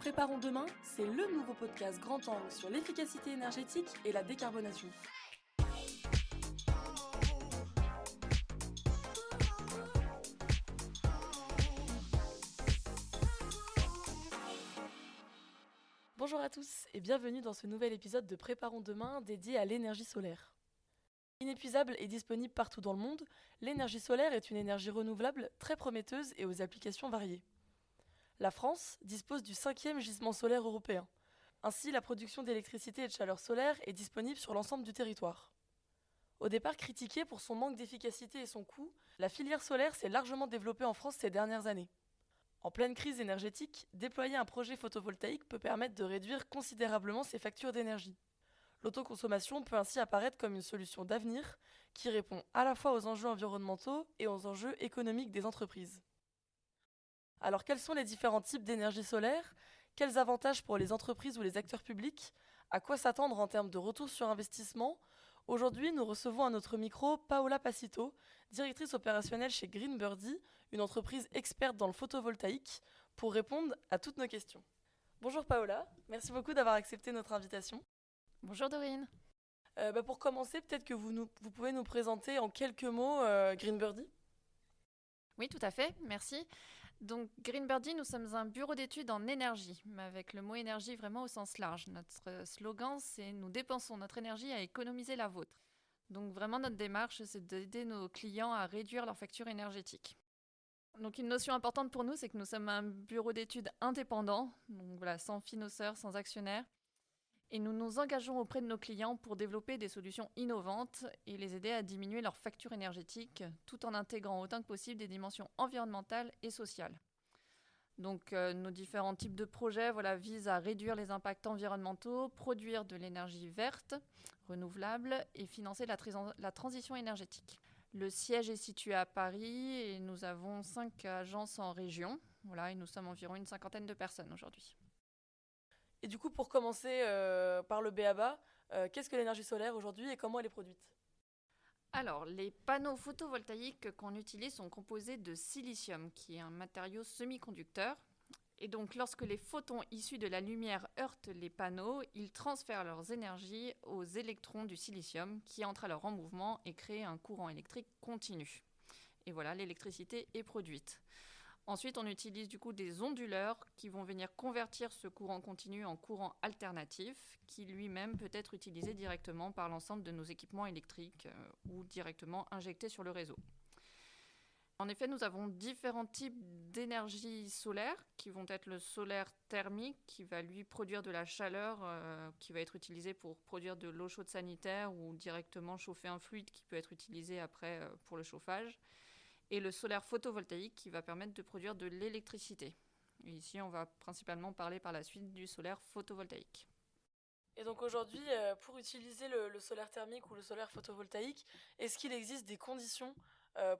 Préparons demain, c'est le nouveau podcast grand angle sur l'efficacité énergétique et la décarbonation. Bonjour à tous et bienvenue dans ce nouvel épisode de Préparons demain dédié à l'énergie solaire. Inépuisable et disponible partout dans le monde, l'énergie solaire est une énergie renouvelable très prometteuse et aux applications variées. La France dispose du 5e gisement solaire européen. Ainsi, la production d'électricité et de chaleur solaire est disponible sur l'ensemble du territoire. Au départ critiquée pour son manque d'efficacité et son coût, la filière solaire s'est largement développée en France ces dernières années. En pleine crise énergétique, déployer un projet photovoltaïque peut permettre de réduire considérablement ses factures d'énergie. L'autoconsommation peut ainsi apparaître comme une solution d'avenir qui répond à la fois aux enjeux environnementaux et aux enjeux économiques des entreprises. Alors quels sont les différents types d'énergie solaire ? Quels avantages pour les entreprises ou les acteurs publics ? À quoi s'attendre en termes de retour sur investissement ? Aujourd'hui, nous recevons à notre micro Paola Pacito, directrice opérationnelle chez Green Birdie, une entreprise experte dans le photovoltaïque, pour répondre à toutes nos questions. Bonjour Paola, merci beaucoup d'avoir accepté notre invitation. Bonjour Dorine. Pour commencer, peut-être que vous pouvez nous présenter en quelques mots Green Birdie. Oui, tout à fait, merci. Donc Green Birdie, nous sommes un bureau d'études en énergie, mais avec le mot énergie vraiment au sens large. Notre slogan, c'est « Nous dépensons notre énergie à économiser la vôtre ». Donc vraiment, notre démarche, c'est d'aider nos clients à réduire leur facture énergétique. Donc une notion importante pour nous, c'est que nous sommes un bureau d'études indépendant, donc voilà, sans financeurs, sans actionnaires. Et nous nous engageons auprès de nos clients pour développer des solutions innovantes et les aider à diminuer leur facture énergétique tout en intégrant autant que possible des dimensions environnementales et sociales. Donc nos différents types de projets visent à réduire les impacts environnementaux, produire de l'énergie verte, renouvelable et financer la transition énergétique. Le siège est situé à Paris et nous avons 5 agences en région. Et nous sommes environ une 50aine de personnes aujourd'hui. Et du coup, pour commencer par le b.a.-ba, qu'est-ce que l'énergie solaire aujourd'hui et comment elle est produite ? Alors, les panneaux photovoltaïques qu'on utilise sont composés de silicium, qui est un matériau semi-conducteur. Et donc, lorsque les photons issus de la lumière heurtent les panneaux, ils transfèrent leurs énergies aux électrons du silicium, qui entrent alors en mouvement et créent un courant électrique continu. Et voilà, l'électricité est produite. Ensuite, on utilise du coup des onduleurs qui vont venir convertir ce courant continu en courant alternatif qui lui-même peut être utilisé directement par l'ensemble de nos équipements électriques ou directement injecté sur le réseau. En effet, nous avons différents types d'énergie solaire qui vont être le solaire thermique qui va lui produire de la chaleur qui va être utilisée pour produire de l'eau chaude sanitaire ou directement chauffer un fluide qui peut être utilisé après pour le chauffage. Et le solaire photovoltaïque qui va permettre de produire de l'électricité. Et ici, on va principalement parler par la suite du solaire photovoltaïque. Et donc aujourd'hui, pour utiliser le solaire thermique ou le solaire photovoltaïque, est-ce qu'il existe des conditions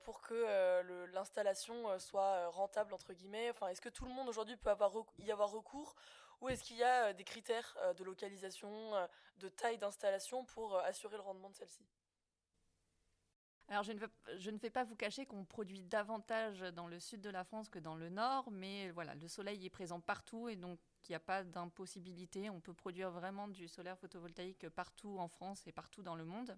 pour que l'installation soit rentable, entre guillemets ? Enfin, est-ce que tout le monde aujourd'hui peut y avoir recours ? Ou est-ce qu'il y a des critères de localisation, de taille d'installation pour assurer le rendement de celle-ci ? Alors, je ne vais pas vous cacher qu'on produit davantage dans le sud de la France que dans le nord, mais voilà, le soleil est présent partout et donc il n'y a pas d'impossibilité. On peut produire vraiment du solaire photovoltaïque partout en France et partout dans le monde.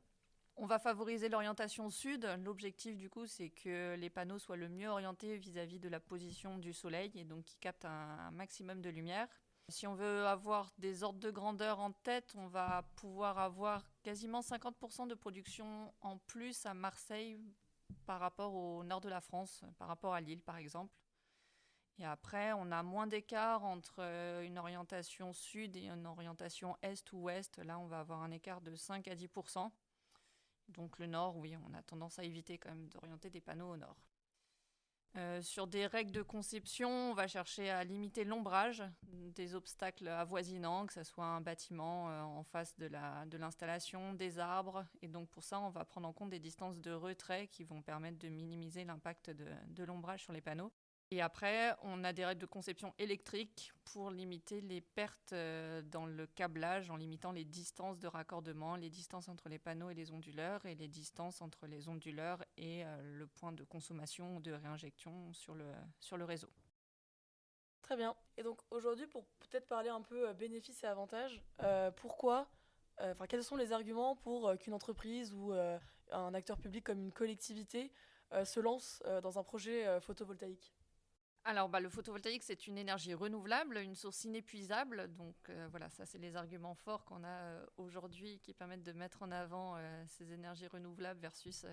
On va favoriser l'orientation sud. L'objectif, du coup, c'est que les panneaux soient le mieux orientés vis-à-vis de la position du soleil et donc qui captent un maximum de lumière. Si on veut avoir des ordres de grandeur en tête, on va pouvoir avoir quasiment 50% de production en plus à Marseille par rapport au nord de la France, par rapport à Lille par exemple. Et après, on a moins d'écart entre une orientation sud et une orientation est ou ouest. Là, on va avoir un écart de 5 à 10%. Donc le nord, oui, on a tendance à éviter quand même d'orienter des panneaux au nord. Sur des règles de conception, on va chercher à limiter l'ombrage des obstacles avoisinants, que ce soit un bâtiment en face de l'installation, des arbres. Et donc pour ça, on va prendre en compte des distances de retrait qui vont permettre de minimiser l'impact de l'ombrage sur les panneaux. Et après, on a des règles de conception électrique pour limiter les pertes dans le câblage, en limitant les distances de raccordement, les distances entre les panneaux et les onduleurs, et les distances entre les onduleurs et le point de consommation ou de réinjection sur le réseau. Très bien. Et donc aujourd'hui, pour peut-être parler un peu bénéfices et avantages, pourquoi, quels sont les arguments pour qu'une entreprise ou un acteur public comme une collectivité se lance dans un projet photovoltaïque? Alors, le photovoltaïque, c'est une énergie renouvelable, une source inépuisable. Donc, voilà, ça, c'est les arguments forts qu'on a aujourd'hui qui permettent de mettre en avant ces énergies renouvelables versus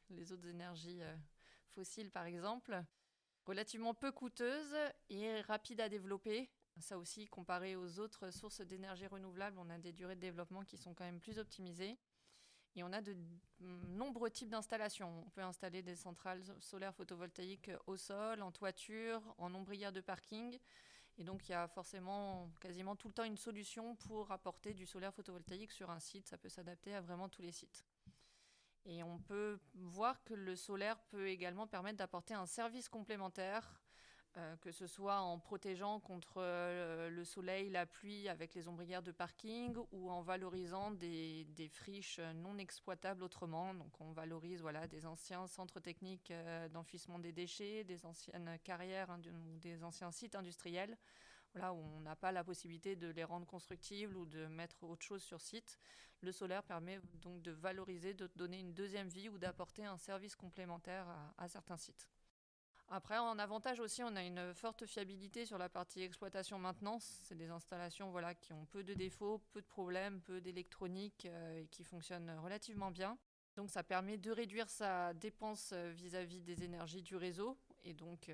les autres énergies fossiles, par exemple. Relativement peu coûteuse et rapide à développer. Ça aussi, comparé aux autres sources d'énergie renouvelable, on a des durées de développement qui sont quand même plus optimisées. Et on a de nombreux types d'installations. On peut installer des centrales solaires photovoltaïques au sol, en toiture, en ombrière de parking. Et donc, il y a forcément quasiment tout le temps une solution pour apporter du solaire photovoltaïque sur un site. Ça peut s'adapter à vraiment tous les sites. Et on peut voir que le solaire peut également permettre d'apporter un service complémentaire, que ce soit en protégeant contre le soleil, la pluie avec les ombrières de parking ou en valorisant des friches non exploitables autrement. Donc on valorise des anciens centres techniques d'enfouissement des déchets, des anciennes carrières ou des anciens sites industriels. Là où on n'a pas la possibilité de les rendre constructibles ou de mettre autre chose sur site. Le solaire permet donc de valoriser, de donner une deuxième vie ou d'apporter un service complémentaire à certains sites. Après, en avantage aussi, on a une forte fiabilité sur la partie exploitation-maintenance. C'est des installations qui ont peu de défauts, peu de problèmes, peu d'électronique et qui fonctionnent relativement bien. Donc ça permet de réduire sa dépense vis-à-vis des énergies du réseau. Et donc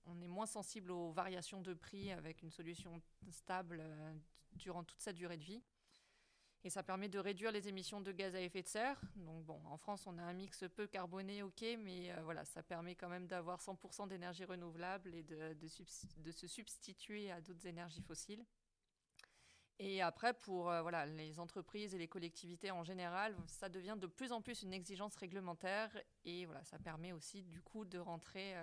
on est moins sensible aux variations de prix avec une solution stable durant toute sa durée de vie. Et ça permet de réduire les émissions de gaz à effet de serre. Donc en France, on a un mix peu carboné, ok, mais ça permet quand même d'avoir 100% d'énergie renouvelable et de se substituer à d'autres énergies fossiles. Et après, pour les entreprises et les collectivités en général, ça devient de plus en plus une exigence réglementaire. Et ça permet aussi du coup de rentrer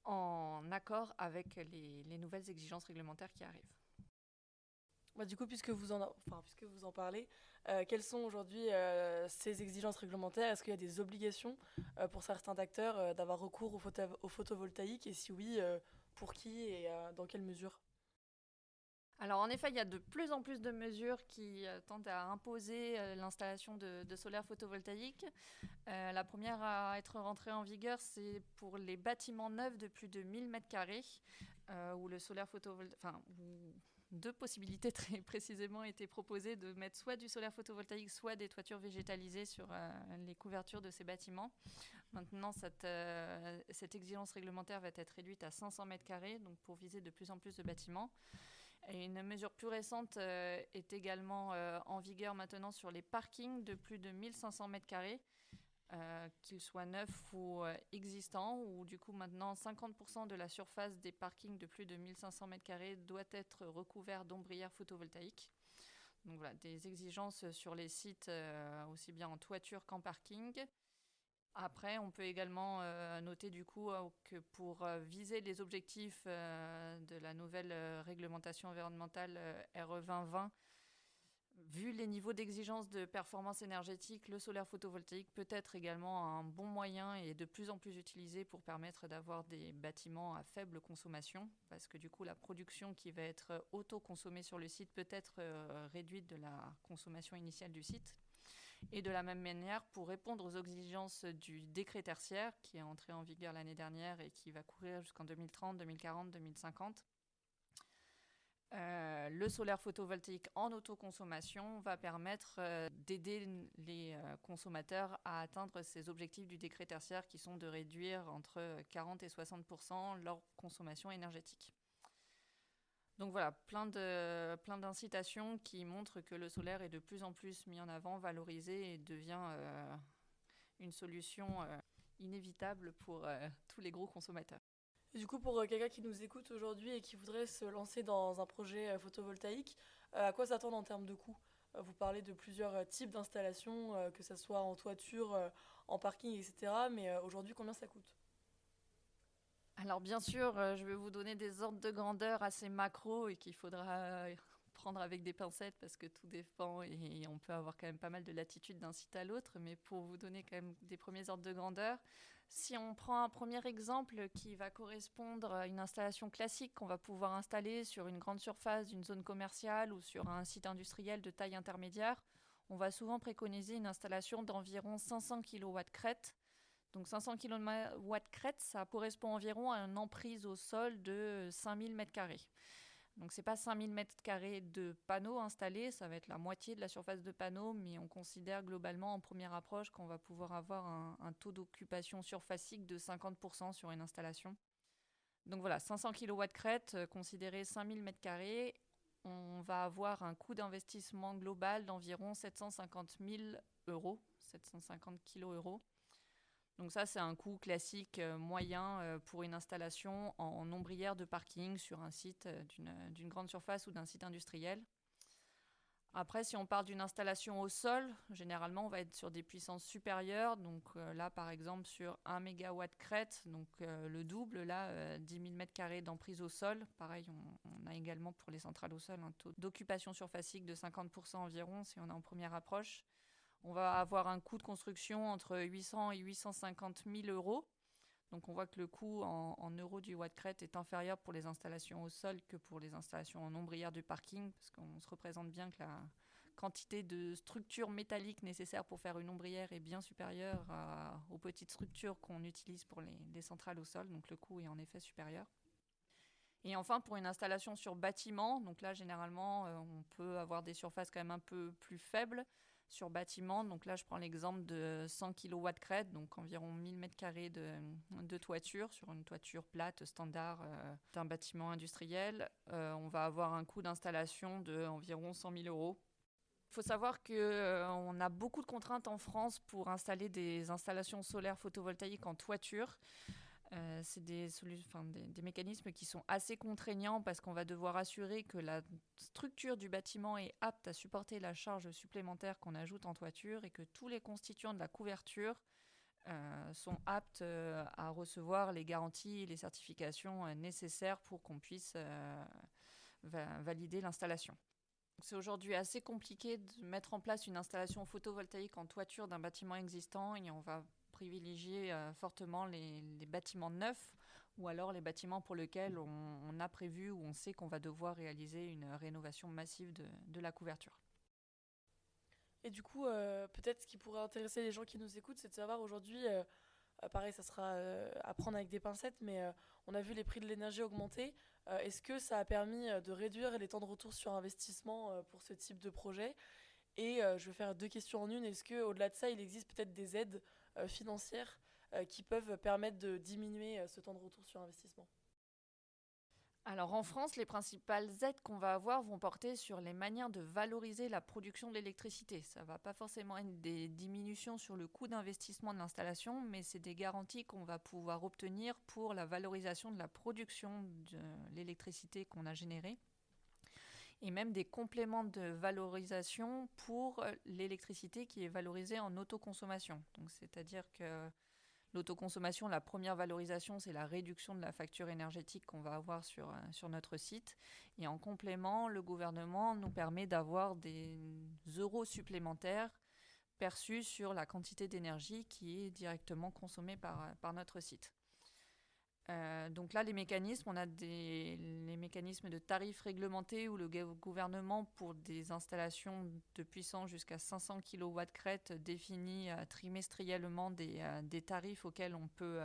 en accord avec les nouvelles exigences réglementaires qui arrivent. Du coup, puisque vous en parlez, quelles sont aujourd'hui ces exigences réglementaires? Est-ce qu'il y a des obligations pour certains acteurs d'avoir recours au photovoltaïque? Et si oui, pour qui et dans quelle mesure? Alors en effet, il y a de plus en plus de mesures qui tendent à imposer l'installation de solaire photovoltaïque. La première à être rentrée en vigueur, c'est pour les bâtiments neufs de plus de 1000 m2, où le solaire photovoltaïque... Deux possibilités très précisément étaient proposées de mettre soit du solaire photovoltaïque, soit des toitures végétalisées sur les couvertures de ces bâtiments. Maintenant, cette exigence réglementaire va être réduite à 500 m2, donc pour viser de plus en plus de bâtiments. Et une mesure plus récente est également en vigueur maintenant sur les parkings de plus de 1500 m2, qu'ils soient neufs ou existants, où du coup maintenant 50% de la surface des parkings de plus de 1500 m2 doit être recouvert d'ombrières photovoltaïques. Donc voilà, des exigences sur les sites aussi bien en toiture qu'en parking. Après, on peut également noter du coup que pour viser les objectifs de la nouvelle réglementation environnementale RE 2020, vu les niveaux d'exigence de performance énergétique, le solaire photovoltaïque peut être également un bon moyen et de plus en plus utilisé pour permettre d'avoir des bâtiments à faible consommation, parce que du coup la production qui va être auto-consommée sur le site peut être réduite de la consommation initiale du site. Et de la même manière, pour répondre aux exigences du décret tertiaire, qui est entré en vigueur l'année dernière et qui va courir jusqu'en 2030, 2040, 2050, le solaire photovoltaïque en autoconsommation va permettre d'aider les consommateurs à atteindre ces objectifs du décret tertiaire qui sont de réduire entre 40 et 60% leur consommation énergétique. Donc voilà, plein d'incitations qui montrent que le solaire est de plus en plus mis en avant, valorisé et devient une solution inévitable pour tous les gros consommateurs. Et du coup, pour quelqu'un qui nous écoute aujourd'hui et qui voudrait se lancer dans un projet photovoltaïque, à quoi s'attendre en termes de coûts? Vous parlez de plusieurs types d'installations, que ce soit en toiture, en parking, etc. Mais aujourd'hui, combien ça coûte? Alors bien sûr, je vais vous donner des ordres de grandeur assez macro et qu'il faudra prendre avec des pincettes parce que tout dépend et on peut avoir quand même pas mal de latitude d'un site à l'autre. Mais pour vous donner quand même des premiers ordres de grandeur, si on prend un premier exemple qui va correspondre à une installation classique qu'on va pouvoir installer sur une grande surface d'une zone commerciale ou sur un site industriel de taille intermédiaire, on va souvent préconiser une installation d'environ 500 kW crête. Donc 500 kW crête, ça correspond environ à une emprise au sol de 5000 m². Donc c'est pas 5000 m² de panneaux installés, ça va être la moitié de la surface de panneaux, mais on considère globalement en première approche qu'on va pouvoir avoir un taux d'occupation surfacique de 50% sur une installation. Donc voilà, 500 kW crête, considéré 5000 m², on va avoir un coût d'investissement global d'environ 750 000 euros, 750 kg-euros. Donc ça, c'est un coût classique moyen pour une installation en ombrière de parking sur un site d'une grande surface ou d'un site industriel. Après, si on parle d'une installation au sol, généralement, on va être sur des puissances supérieures. Donc là, par exemple, sur 1 MW crête, donc le double, là, 10 000 m² d'emprise au sol. Pareil, on a également pour les centrales au sol un taux d'occupation surfacique de 50% environ si on est en première approche. On va avoir un coût de construction entre 800 et 850 000 euros. Donc on voit que le coût en euros du watt crête est inférieur pour les installations au sol que pour les installations en ombrière du parking, parce qu'on se représente bien que la quantité de structures métalliques nécessaires pour faire une ombrière est bien supérieure aux petites structures qu'on utilise pour les centrales au sol. Donc le coût est en effet supérieur. Et enfin, pour une installation sur bâtiment, donc là généralement on peut avoir des surfaces quand même un peu plus faibles sur bâtiment. Donc là je prends l'exemple de 100 kW crête, donc environ 1000 m² de toiture sur une toiture plate standard d'un bâtiment industriel. On va avoir un coût d'installation d'environ 100 000 euros. Il faut savoir qu'on a beaucoup de contraintes en France pour installer des installations solaires photovoltaïques en toiture. C'est des mécanismes qui sont assez contraignants parce qu'on va devoir assurer que la structure du bâtiment est apte à supporter la charge supplémentaire qu'on ajoute en toiture et que tous les constituants de la couverture sont aptes à recevoir les garanties et les certifications nécessaires pour qu'on puisse valider l'installation. C'est aujourd'hui assez compliqué de mettre en place une installation photovoltaïque en toiture d'un bâtiment existant et on va privilégier fortement les bâtiments neufs ou alors les bâtiments pour lesquels on a prévu ou on sait qu'on va devoir réaliser une rénovation massive de la couverture. Et du coup, peut-être ce qui pourrait intéresser les gens qui nous écoutent, c'est de savoir aujourd'hui, pareil, ça sera à prendre avec des pincettes, mais on a vu les prix de l'énergie augmenter. Est-ce que ça a permis de réduire les temps de retour sur investissement pour ce type de projet? Et je vais faire deux questions en une. Est-ce qu'au-delà de ça, il existe peut-être des aides financières qui peuvent permettre de diminuer ce temps de retour sur investissement? Alors en France, les principales aides qu'on va avoir vont porter sur les manières de valoriser la production de l'électricité. Ça ne va pas forcément être des diminutions sur le coût d'investissement de l'installation, mais c'est des garanties qu'on va pouvoir obtenir pour la valorisation de la production de l'électricité qu'on a générée. Et même des compléments de valorisation pour l'électricité qui est valorisée en autoconsommation. Donc, c'est-à-dire que l'autoconsommation, la première valorisation, c'est la réduction de la facture énergétique qu'on va avoir sur notre site. Et en complément, le gouvernement nous permet d'avoir des euros supplémentaires perçus sur la quantité d'énergie qui est directement consommée par notre site. Donc là, les mécanismes, on a les mécanismes de tarifs réglementés où le gouvernement, pour des installations de puissance jusqu'à 500 kW crête, définit trimestriellement des tarifs auxquels on peut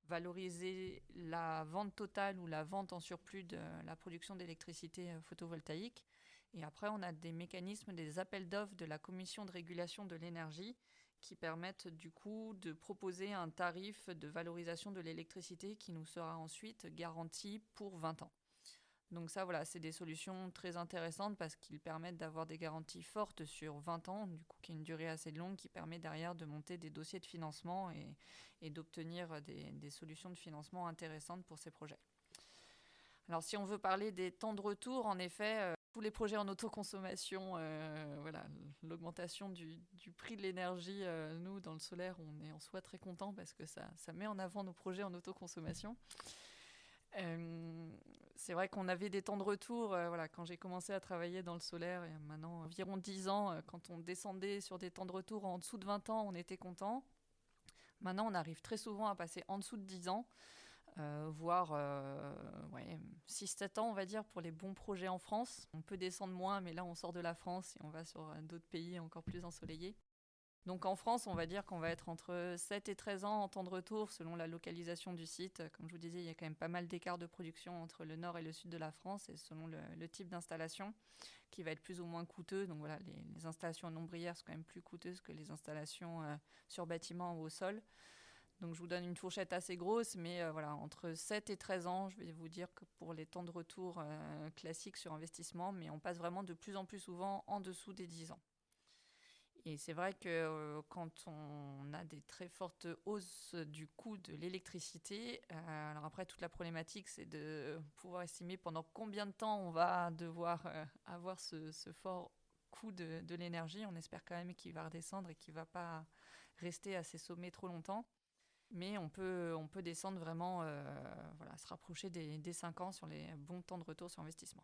valoriser la vente totale ou la vente en surplus de la production d'électricité photovoltaïque. Et après, on a des mécanismes, des appels d'offres de la Commission de régulation de l'énergie qui permettent du coup de proposer un tarif de valorisation de l'électricité qui nous sera ensuite garanti pour 20 ans. Donc ça, voilà, c'est des solutions très intéressantes parce qu'ils permettent d'avoir des garanties fortes sur 20 ans, du coup qui est une durée assez longue qui permet derrière de monter des dossiers de financement et d'obtenir des solutions de financement intéressantes pour ces projets. Alors si on veut parler des temps de retour, en effet, tous les projets en autoconsommation, voilà, l'augmentation du prix de l'énergie, nous, dans le solaire, on est en soi très contents parce que ça met en avant nos projets en autoconsommation. C'est vrai qu'on avait des temps de retour. Voilà, quand j'ai commencé à travailler dans le solaire, il y a maintenant environ 10 ans, quand on descendait sur des temps de retour en dessous de 20 ans, on était content. Maintenant, on arrive très souvent à passer en dessous de 10 ans, voire ouais, 6-7 ans, on va dire, pour les bons projets en France. On peut descendre moins, mais là, on sort de la France et on va sur d'autres pays encore plus ensoleillés. Donc en France, on va dire qu'on va être entre 7 et 13 ans en temps de retour selon la localisation du site. Comme je vous disais, il y a quand même pas mal d'écart de production entre le nord et le sud de la France et selon le type d'installation qui va être plus ou moins coûteux. Donc voilà, les installations en ombrière sont quand même plus coûteuses que les installations sur bâtiment ou au sol. Donc je vous donne une fourchette assez grosse, mais voilà, entre 7 et 13 ans, je vais vous dire que pour les temps de retour classiques sur investissement, mais on passe vraiment de plus en plus souvent en dessous des 10 ans. Et c'est vrai que quand on a des très fortes hausses du coût de l'électricité, alors après toute la problématique c'est de pouvoir estimer pendant combien de temps on va devoir avoir ce fort coût de l'énergie. On espère quand même qu'il va redescendre et qu'il ne va pas rester à ces sommets trop longtemps. Mais on peut descendre vraiment, voilà, se rapprocher des 5 ans sur les bons temps de retour sur investissement.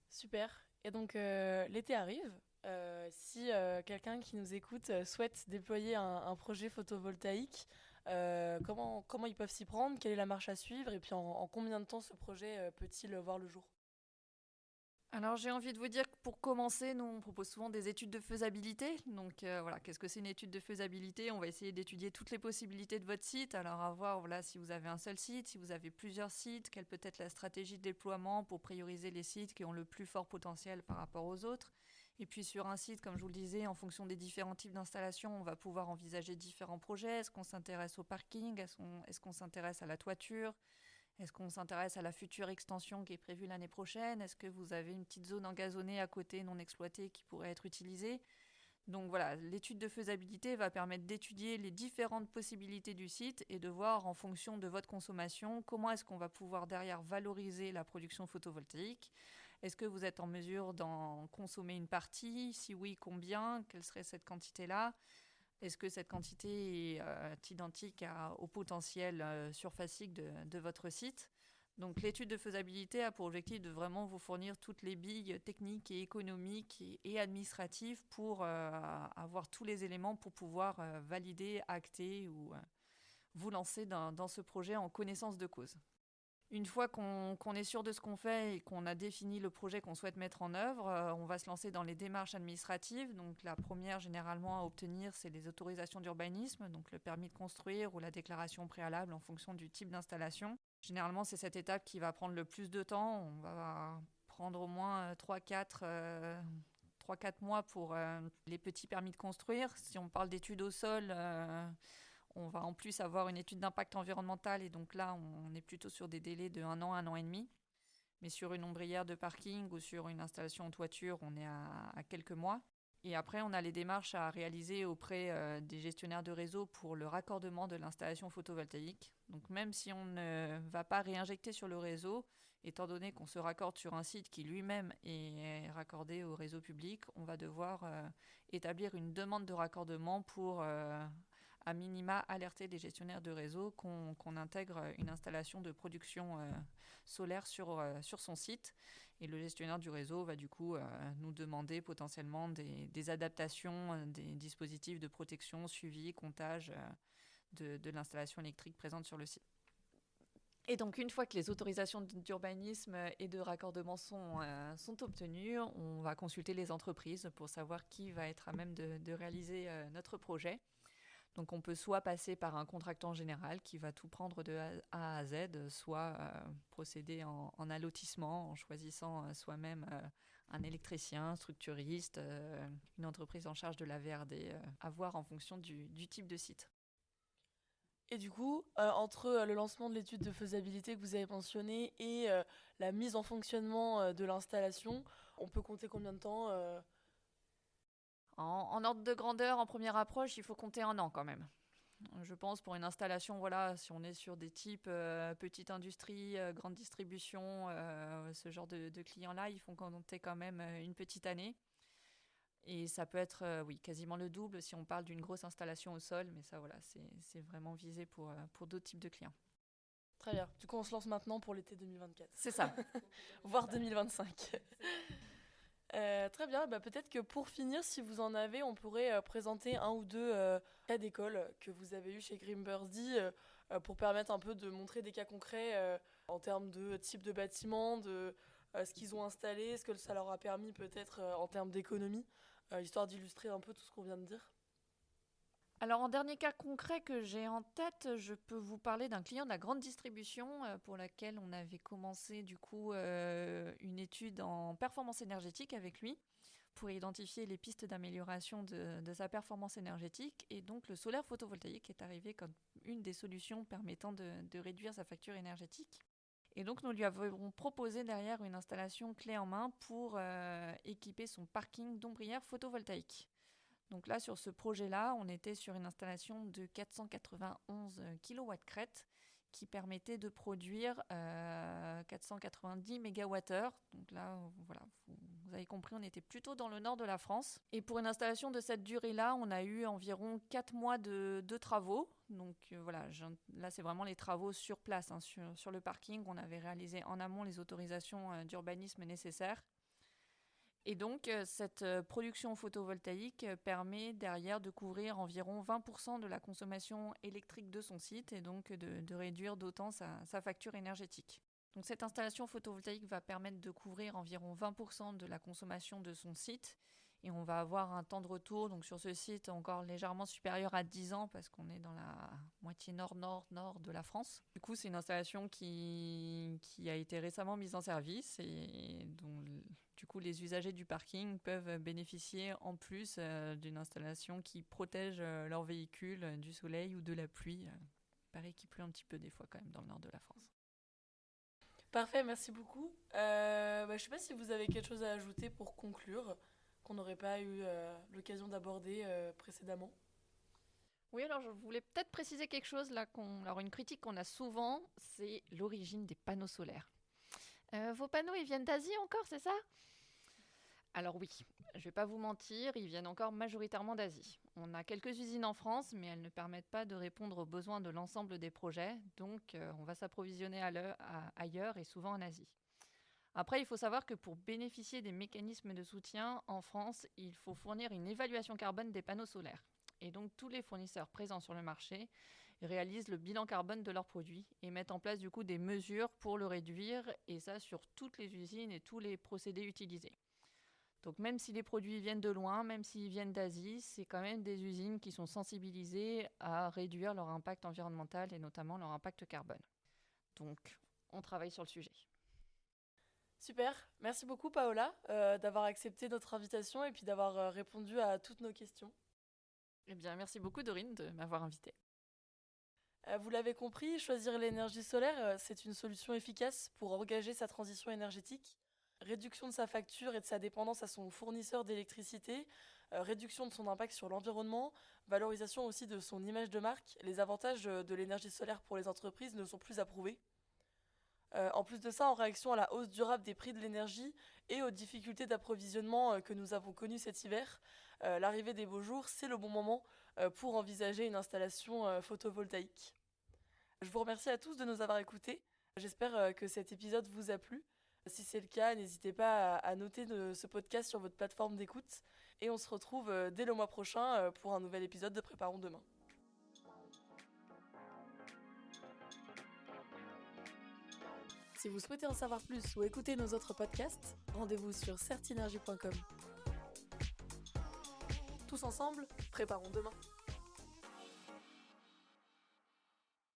Super. Et donc l'été arrive. Si quelqu'un qui nous écoute souhaite déployer un projet photovoltaïque, comment ils peuvent s'y prendre? Quelle est la marche à suivre? Et puis en combien de temps ce projet peut-il voir le jour? Alors j'ai envie de vous dire que pour commencer, nous on propose souvent des études de faisabilité. Donc voilà, qu'est-ce que c'est une étude de faisabilité? On va essayer d'étudier toutes les possibilités de votre site. Alors à voir voilà, si vous avez un seul site, si vous avez plusieurs sites, quelle peut être la stratégie de déploiement pour prioriser les sites qui ont le plus fort potentiel par rapport aux autres. Et puis sur un site, comme je vous le disais, en fonction des différents types d'installations, on va pouvoir envisager différents projets. Est-ce qu'on s'intéresse au parking? Est-ce qu'on s'intéresse à la toiture? Est-ce qu'on s'intéresse à la future extension qui est prévue l'année prochaine? Est-ce que vous avez une petite zone engazonnée à côté non exploitée qui pourrait être utilisée? Donc voilà, l'étude de faisabilité va permettre d'étudier les différentes possibilités du site et de voir en fonction de votre consommation comment est-ce qu'on va pouvoir derrière valoriser la production photovoltaïque. Est-ce que vous êtes en mesure d'en consommer une partie? Si oui, combien? Quelle serait cette quantité-là? Est-ce que cette quantité est identique au potentiel surfacique de votre site? Donc l'étude de faisabilité a pour objectif de vraiment vous fournir toutes les billes techniques et économiques et administratives pour avoir tous les éléments pour pouvoir valider, acter ou vous lancer dans ce projet en connaissance de cause. Une fois qu'on est sûr de ce qu'on fait et qu'on a défini le projet qu'on souhaite mettre en œuvre, on va se lancer dans les démarches administratives. Donc la première généralement à obtenir, c'est les autorisations d'urbanisme, donc le permis de construire ou la déclaration préalable en fonction du type d'installation. Généralement, c'est cette étape qui va prendre le plus de temps. On va prendre au moins 3-4 mois pour les petits permis de construire. Si on parle d'études au sol, on va en plus avoir une étude d'impact environnemental et donc là, on est plutôt sur des délais de 1 an et demi. Mais sur une ombrière de parking ou sur une installation en toiture, on est à quelques mois. Et après, on a les démarches à réaliser auprès des gestionnaires de réseau pour le raccordement de l'installation photovoltaïque. Donc même si on ne va pas réinjecter sur le réseau, étant donné qu'on se raccorde sur un site qui lui-même est raccordé au réseau public, on va devoir établir une demande de raccordement pour à minima alerter les gestionnaires de réseau qu'on intègre une installation de production solaire sur son site. Et le gestionnaire du réseau va du coup nous demander potentiellement des adaptations, des dispositifs de protection, suivi, comptage de l'installation électrique présente sur le site. Et donc une fois que les autorisations d'urbanisme et de raccordement sont obtenues, on va consulter les entreprises pour savoir qui va être à même de réaliser notre projet. Donc on peut soit passer par un contractant général qui va tout prendre de A à Z, soit procéder en allotissement en choisissant soi-même un électricien, structuriste, une entreprise en charge de la VRD, à voir en fonction du type de site. Et du coup, entre le lancement de l'étude de faisabilité que vous avez mentionné et la mise en fonctionnement de l'installation, on peut compter combien de temps En ordre de grandeur, en première approche, il faut compter 1 an quand même. Je pense pour une installation, voilà, si on est sur des types petite industrie, grande distribution, ce genre de clients-là, il faut compter quand même une petite année. Et ça peut être, oui, quasiment le double si on parle d'une grosse installation au sol, mais ça, voilà, c'est vraiment visé pour d'autres types de clients. Très bien. Du coup, on se lance maintenant pour l'été 2024. C'est ça. Voire 2025. Très bien. Peut-être que pour finir, si vous en avez, on pourrait présenter un ou deux cas d'école que vous avez eu chez Green Birdie pour permettre un peu de montrer des cas concrets en termes de type de bâtiment, de ce qu'ils ont installé, ce que ça leur a permis peut-être en termes d'économie, histoire d'illustrer un peu tout ce qu'on vient de dire. Alors, en dernier cas concret que j'ai en tête, je peux vous parler d'un client de la grande distribution pour laquelle on avait commencé du coup une étude en performance énergétique avec lui pour identifier les pistes d'amélioration de sa performance énergétique. Et donc, le solaire photovoltaïque est arrivé comme une des solutions permettant de réduire sa facture énergétique. Et donc, nous lui avons proposé derrière une installation clé en main pour équiper son parking d'ombrières photovoltaïques. Donc là, sur ce projet-là, on était sur une installation de 491 kW crête qui permettait de produire 490 MWh. Donc là, voilà, vous avez compris, on était plutôt dans le nord de la France. Et pour une installation de cette durée-là, on a eu environ 4 mois de travaux. Donc voilà, là, c'est vraiment les travaux sur place, hein, sur le parking. On avait réalisé en amont les autorisations d'urbanisme nécessaires. Et donc, cette production photovoltaïque permet derrière de couvrir environ 20% de la consommation électrique de son site et donc de réduire d'autant sa facture énergétique. Donc, cette installation photovoltaïque va permettre de couvrir environ 20% de la consommation de son site et on va avoir un temps de retour donc sur ce site encore légèrement supérieur à 10 ans parce qu'on est dans la moitié nord-nord-nord de la France. Du coup, c'est une installation qui a été récemment mise en service et dont du coup les usagers du parking peuvent bénéficier en plus d'une installation qui protège leur véhicule du soleil ou de la pluie. Il paraît qu'il pleut un petit peu des fois quand même dans le nord de la France. Parfait, merci beaucoup. Je ne sais pas si vous avez quelque chose à ajouter pour conclure, qu'on n'aurait pas eu l'occasion d'aborder précédemment. Oui, alors je voulais peut-être préciser quelque chose là. Alors une critique qu'on a souvent, c'est l'origine des panneaux solaires. Vos panneaux, ils viennent d'Asie encore, c'est ça ? Alors oui, je ne vais pas vous mentir, ils viennent encore majoritairement d'Asie. On a quelques usines en France, mais elles ne permettent pas de répondre aux besoins de l'ensemble des projets, donc on va s'approvisionner ailleurs et souvent en Asie. Après, il faut savoir que pour bénéficier des mécanismes de soutien en France, il faut fournir une évaluation carbone des panneaux solaires. Et donc tous les fournisseurs présents sur le marché réalisent le bilan carbone de leurs produits et mettent en place du coup des mesures pour le réduire, et ça sur toutes les usines et tous les procédés utilisés. Donc même si les produits viennent de loin, même s'ils viennent d'Asie, c'est quand même des usines qui sont sensibilisées à réduire leur impact environnemental et notamment leur impact carbone. Donc on travaille sur le sujet. Super, merci beaucoup Paola d'avoir accepté notre invitation et puis d'avoir répondu à toutes nos questions. Eh bien, merci beaucoup Dorine de m'avoir invitée. Vous l'avez compris, choisir l'énergie solaire, c'est une solution efficace pour engager sa transition énergétique. Réduction de sa facture et de sa dépendance à son fournisseur d'électricité, réduction de son impact sur l'environnement, valorisation aussi de son image de marque. Les avantages de l'énergie solaire pour les entreprises ne sont plus à prouver. En plus de ça, en réaction à la hausse durable des prix de l'énergie et aux difficultés d'approvisionnement que nous avons connues cet hiver, l'arrivée des beaux jours, c'est le bon moment pour envisager une installation photovoltaïque. Je vous remercie à tous de nous avoir écoutés. J'espère que cet épisode vous a plu. Si c'est le cas, n'hésitez pas à noter ce podcast sur votre plateforme d'écoute. Et on se retrouve dès le mois prochain pour un nouvel épisode de Préparons demain. Si vous souhaitez en savoir plus ou écouter nos autres podcasts, rendez-vous sur certinergie.com. Tous ensemble, préparons demain.